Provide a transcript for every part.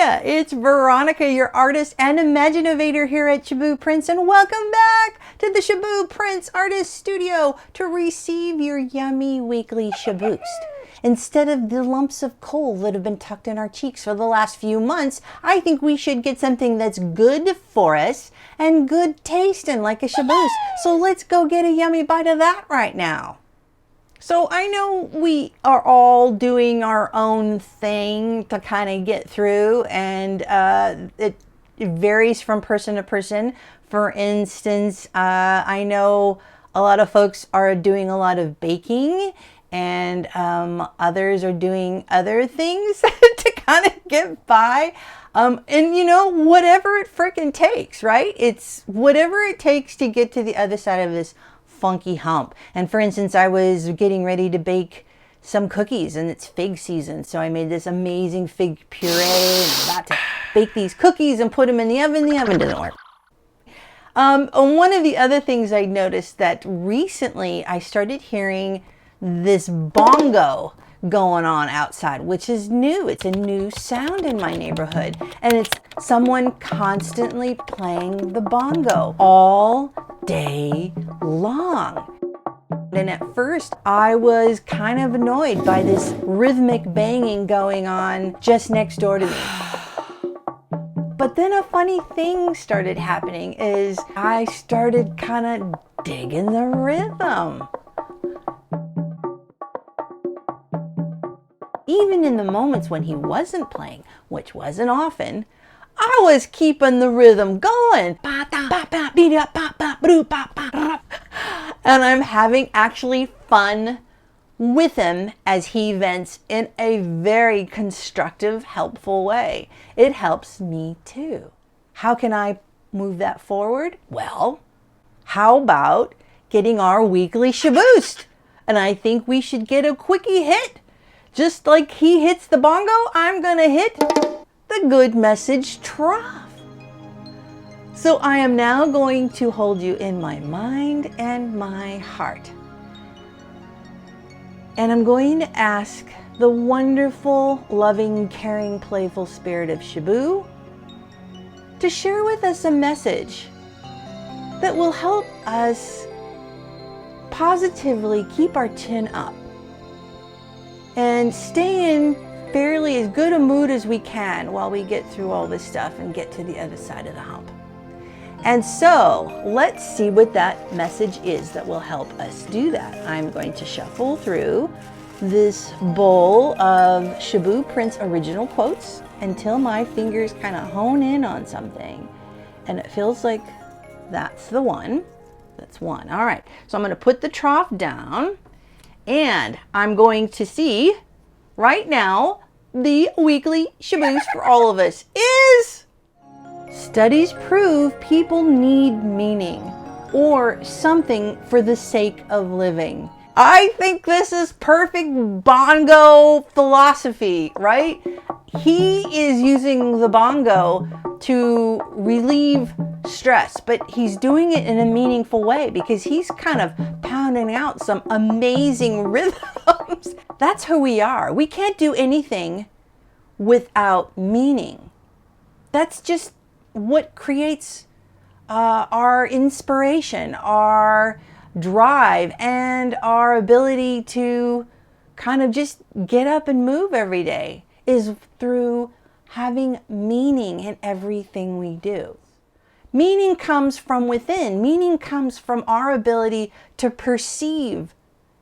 ya? It's Veronica, your artist and imaginator here at Shaboo Prints, and welcome back to the Shaboo Prints Artist Studio to receive your yummy weekly Shaboost. Instead of the lumps of coal that have been tucked in our cheeks for the last few months, I think we should get something that's good for us and good tasting like a Shaboost. So let's go get a yummy bite of that right now. So I know we are all doing our own thing to kind of get through, and it varies from person to person. For instance, I know a lot of folks are doing a lot of baking, and others are doing other things to kind of get by. And you know, whatever it frickin' takes, right? It's whatever it takes to get to the other side of this funky hump. And for instance, I was getting ready to bake some cookies, and it's fig season, so I made this amazing fig puree, and I'm about to bake these cookies and put them in the oven. The oven doesn't work. One of the other things I noticed that recently I started hearing this bongo going on outside, which is new. It's a new sound in my neighborhood, and it's someone constantly playing the bongo all day long. And at first I was kind of annoyed by this rhythmic banging going on just next door to me. But then a funny thing started happening is I started kind of digging the rhythm. Even in the moments when he wasn't playing, which wasn't often, I was keeping the rhythm going. And I'm having actually fun with him as he vents in a very constructive, helpful way. It helps me too. How can I move that forward? Well, how about getting our weekly Shaboost? And I think we should get a quickie hit. Just like he hits the bongo, I'm gonna hit the Good Message Trough. So I am now going to hold you in my mind and my heart. And I'm going to ask the wonderful, loving, caring, playful spirit of Shaboo to share with us a message that will help us positively keep our chin up and stay in fairly as good a mood as we can while we get through all this stuff and get to the other side of the hump. And so let's see what that message is that will help us do that. I'm going to shuffle through this bowl of Shaboo Prints original quotes until my fingers kind of hone in on something. And it feels like that's the one. That's one. All right. So I'm going to put the trough down, and I'm going to see right now the weekly Shaboost for all of us is: studies prove people need meaning or something for the sake of living. I think this is perfect bongo philosophy, right? He is using the bongo to relieve stress, but he's doing it in a meaningful way because he's kind of pounding out some amazing rhythms. That's who we are. We can't do anything without meaning. That's just what creates our inspiration, our drive, and our ability to kind of just get up and move every day is through having meaning in everything we do. Meaning comes from within. Meaning comes from our ability to perceive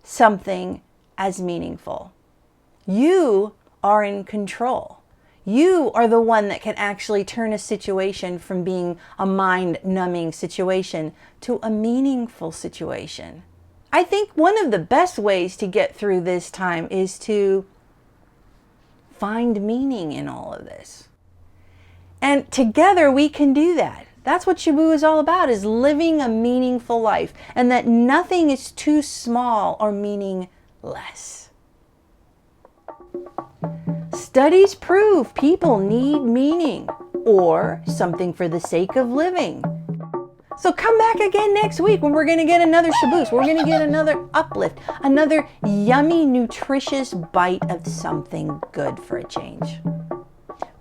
something as meaningful. You are in control. You are the one that can actually turn a situation from being a mind-numbing situation to a meaningful situation. I think one of the best ways to get through this time is to find meaning in all of this. And together we can do that. That's what Shaboo is all about, is living a meaningful life, and that nothing is too small or meaningless. Studies prove people need meaning or something for the sake of living. So come back again next week when we're going to get another Shaboost. We're going to get another uplift, another yummy, nutritious bite of something good for a change.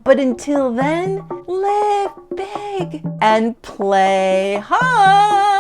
But until then, live big and play hard.